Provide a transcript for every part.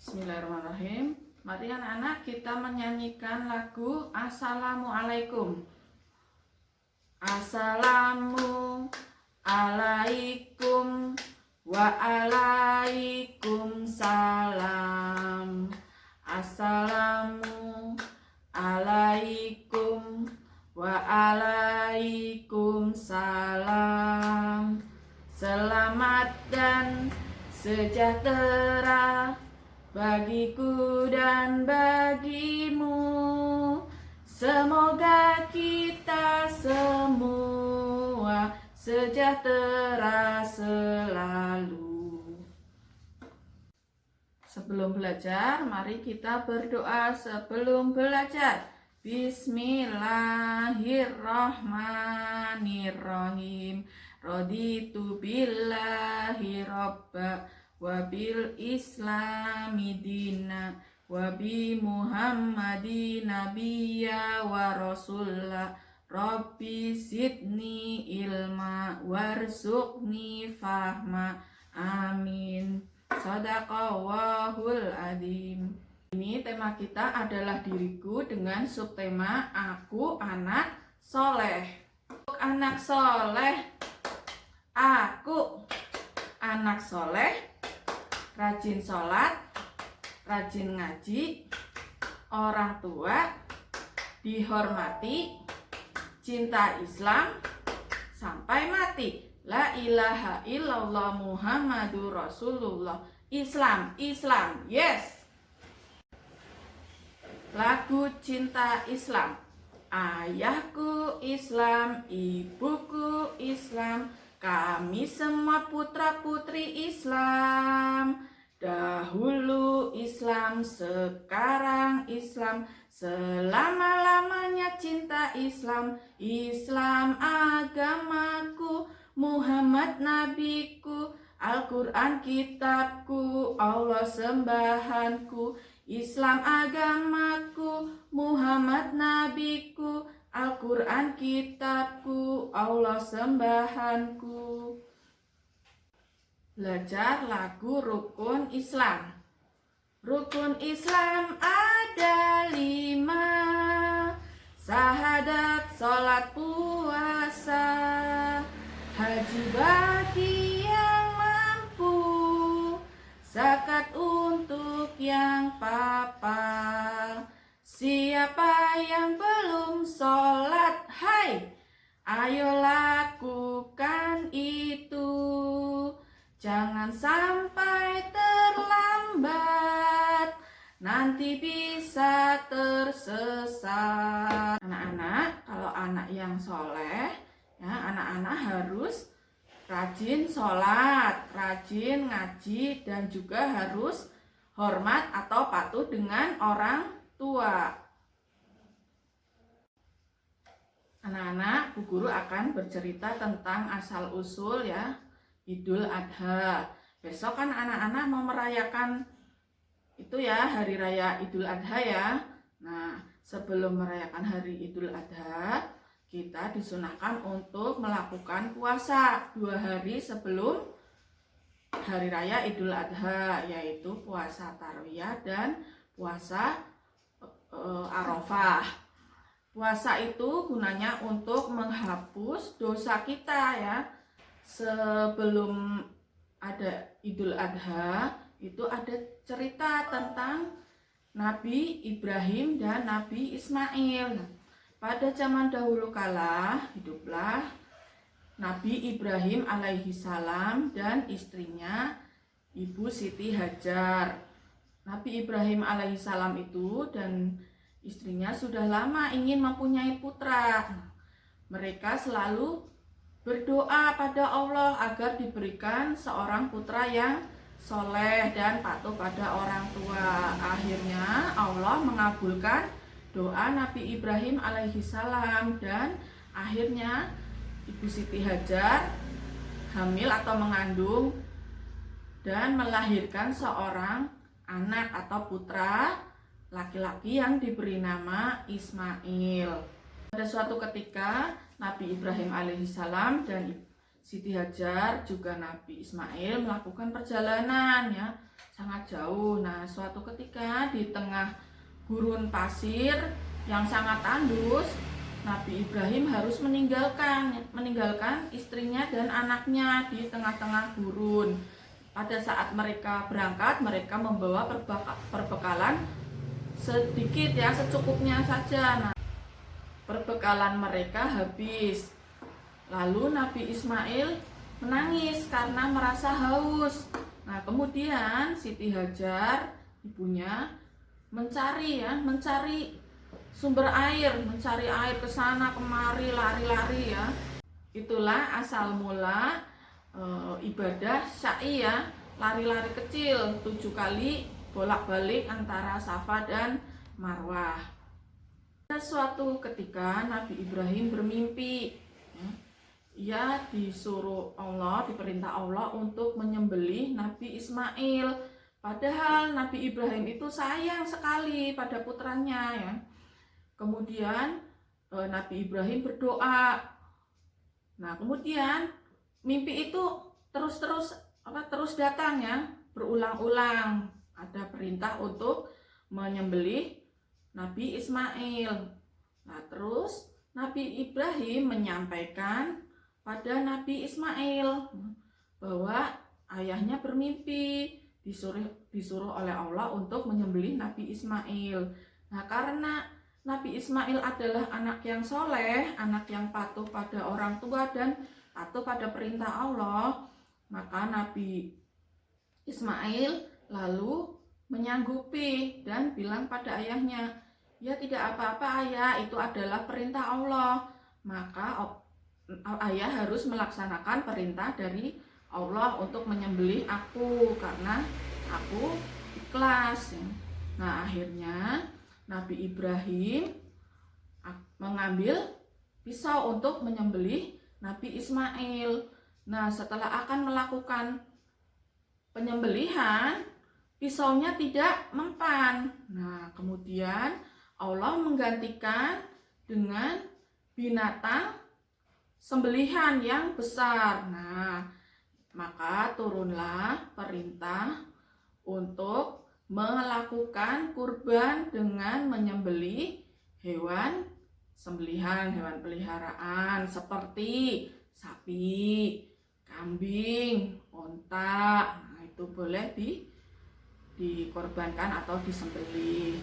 Bismillahirrahmanirrahim. Mari anak-anak kita menyanyikan lagu Assalamualaikum. Assalamualaikum wa alaikum salam. Assalamualaikum wa alaikum salam. Selamat dan sejahtera bagiku dan bagimu. Semoga kita semua sejahtera selalu. Sebelum belajar, mari kita berdoa sebelum belajar. Bismillahirrahmanirrahim. Raditu billahi robba wa bil islami dina wa bi muhammadin nabiyya wa rasulla rabbi zidni ilma warzuqni fahma amin. Shadaqallahul adzim. Ini tema kita adalah diriku dengan subtema aku anak soleh. Anak soleh, aku anak soleh, rajin sholat, rajin ngaji, orang tua, dihormati, cinta Islam, sampai mati. La ilaha illallah Muhammadur Rasulullah. Islam, yes. Lagu cinta Islam. Ayahku Islam, ibuku Islam, kami semua putra-putri Islam. Dahulu Islam, sekarang Islam, selama-lamanya cinta Islam. Islam agamaku, Muhammad nabiku, Al-Quran kitabku, Allah sembahanku. Islam agamaku, Muhammad nabiku, Al-Quran kitabku, Allah sembahanku. Belajar lagu Rukun Islam. Rukun Islam ada 5: syahadat, sholat, puasa, haji bagi yang mampu, zakat untuk yang papa. Siapa yang belum sholat, hai, ayo lakukan itu. Jangan sampai terlambat, nanti bisa tersesat. Anak-anak, kalau anak yang soleh, ya, anak-anak harus rajin sholat, rajin ngaji, dan juga harus hormat atau patuh dengan orang tua. Anak-anak, Bu Guru akan bercerita tentang asal-usul ya Idul Adha. Besok kan anak-anak mau merayakan itu ya, hari raya Idul Adha ya. Nah, sebelum merayakan hari Idul Adha, kita disunahkan untuk melakukan puasa 2 hari sebelum hari raya Idul Adha, yaitu puasa Tarwiyah dan puasa Arafah. Puasa itu gunanya untuk menghapus dosa kita ya. Sebelum ada Idul Adha, itu ada cerita tentang Nabi Ibrahim dan Nabi Ismail. Nah, pada zaman dahulu kala hiduplah Nabi Ibrahim alaihi salam dan istrinya Ibu Siti Hajar. Nabi Ibrahim alaihi salam itu dan istrinya sudah lama ingin mempunyai putra. Mereka selalu berdoa pada Allah agar diberikan seorang putra yang soleh dan patuh pada orang tua. Akhirnya Allah mengabulkan doa Nabi Ibrahim alaihi salam dan akhirnya Ibu Siti Hajar hamil atau mengandung dan melahirkan seorang anak atau putra laki-laki yang diberi nama Ismail. Pada suatu ketika Nabi Ibrahim alaihissalam dan Siti Hajar juga Nabi Ismail melakukan perjalanan ya sangat jauh. Nah, suatu ketika di tengah gurun pasir yang sangat tandus, Nabi Ibrahim harus meninggalkan istrinya dan anaknya di tengah-tengah gurun. Pada saat mereka berangkat, mereka membawa perbekalan sedikit ya, secukupnya saja. Nah, perbekalan mereka habis. Lalu Nabi Ismail menangis karena merasa haus. Nah, kemudian Siti Hajar, ibunya, mencari sumber air, mencari air ke sana kemari, lari-lari ya. Itulah asal mula ibadah sa'i ya, lari-lari kecil 7 kali bolak-balik antara Safa dan Marwah. Suatu ketika Nabi Ibrahim bermimpi ya. Ia diperintah Allah untuk menyembelih Nabi Ismail. Padahal Nabi Ibrahim itu sayang sekali pada putranya ya. Kemudian Nabi Ibrahim berdoa. Nah, kemudian mimpi itu terus datang ya, berulang-ulang. Ada perintah untuk menyembelih Nabi Ismail. Nah, terus Nabi Ibrahim menyampaikan pada Nabi Ismail bahwa ayahnya bermimpi disuruh oleh Allah untuk menyembelih Nabi Ismail. Nah, karena Nabi Ismail adalah anak yang soleh, anak yang patuh pada orang tua dan patuh pada perintah Allah, maka Nabi Ismail lalu menyanggupi dan bilang pada ayahnya, "Ya, tidak apa-apa ayah, itu adalah perintah Allah." Maka ayah harus melaksanakan perintah dari Allah untuk menyembelih aku karena aku ikhlas. Nah, akhirnya Nabi Ibrahim mengambil pisau untuk menyembelih Nabi Ismail. Nah, setelah akan melakukan penyembelihan, pisaunya tidak mempan. Nah, kemudian Allah menggantikan dengan binatang sembelihan yang besar. Nah, maka turunlah perintah untuk melakukan kurban dengan menyembelih hewan sembelihan, hewan peliharaan seperti sapi, kambing, unta. Nah, itu boleh dikorbankan atau disembelih.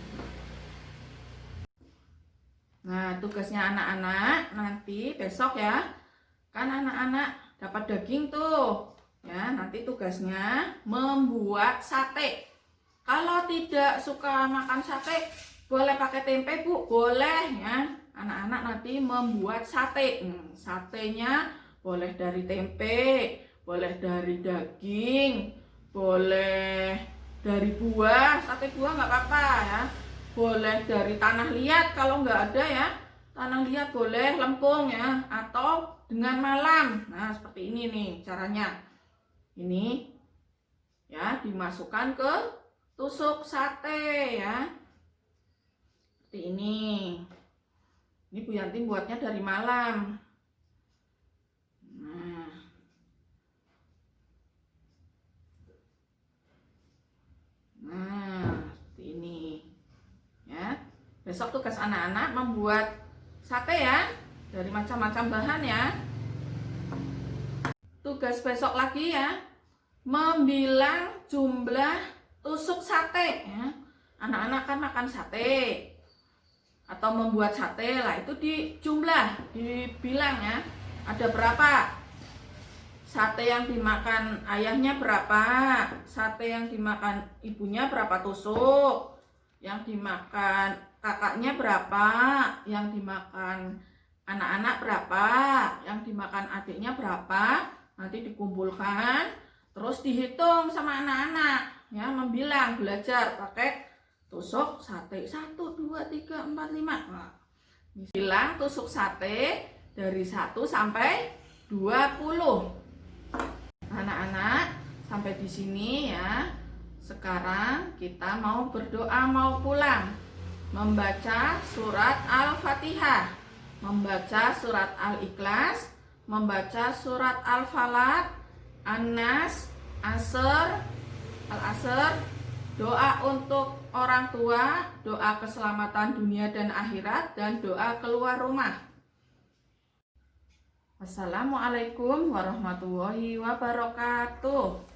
Nah, tugasnya anak-anak nanti besok ya, kan anak-anak dapat daging tuh ya, nanti tugasnya membuat sate. Kalau tidak suka makan sate, boleh pakai tempe Bu, boleh ya. Anak-anak nanti membuat sate. Satenya boleh dari tempe, boleh dari daging, boleh dari buah, sate buah nggak apa-apa ya. Boleh dari tanah liat kalau nggak ada ya, tanah liat boleh, lempung ya, atau dengan malam. Nah, seperti ini nih caranya. Ini ya, dimasukkan ke tusuk sate ya, seperti ini. Ini Bu Yanti buatnya dari malam. Nah, seperti ini ya. Besok tugas anak-anak membuat sate ya, dari macam-macam bahan ya. Tugas besok lagi ya, membilang jumlah tusuk sate ya. Anak-anak kan makan sate atau membuat sate lah, itu dijumlah, dibilang ya, ada berapa sate yang dimakan ayahnya, berapa sate yang dimakan ibunya, berapa tusuk, yang dimakan kakaknya berapa, yang dimakan anak-anak berapa, yang dimakan adiknya berapa. Nanti dikumpulkan, terus dihitung sama anak-anak ya, membilang, belajar pakai tusuk sate 1, 2, 3, 4, 5. Nah, bilang tusuk sate dari 1 sampai 20. Anak-anak, sampai di sini ya. Sekarang kita mau berdoa, mau pulang, membaca surat Al-Fatihah, membaca surat Al-Ikhlas, membaca surat Al-Falaq, An-Nas, Al-Asr, doa untuk orang tua, doa keselamatan dunia dan akhirat, dan doa keluar rumah. Wassalamualaikum warahmatullahi wabarakatuh.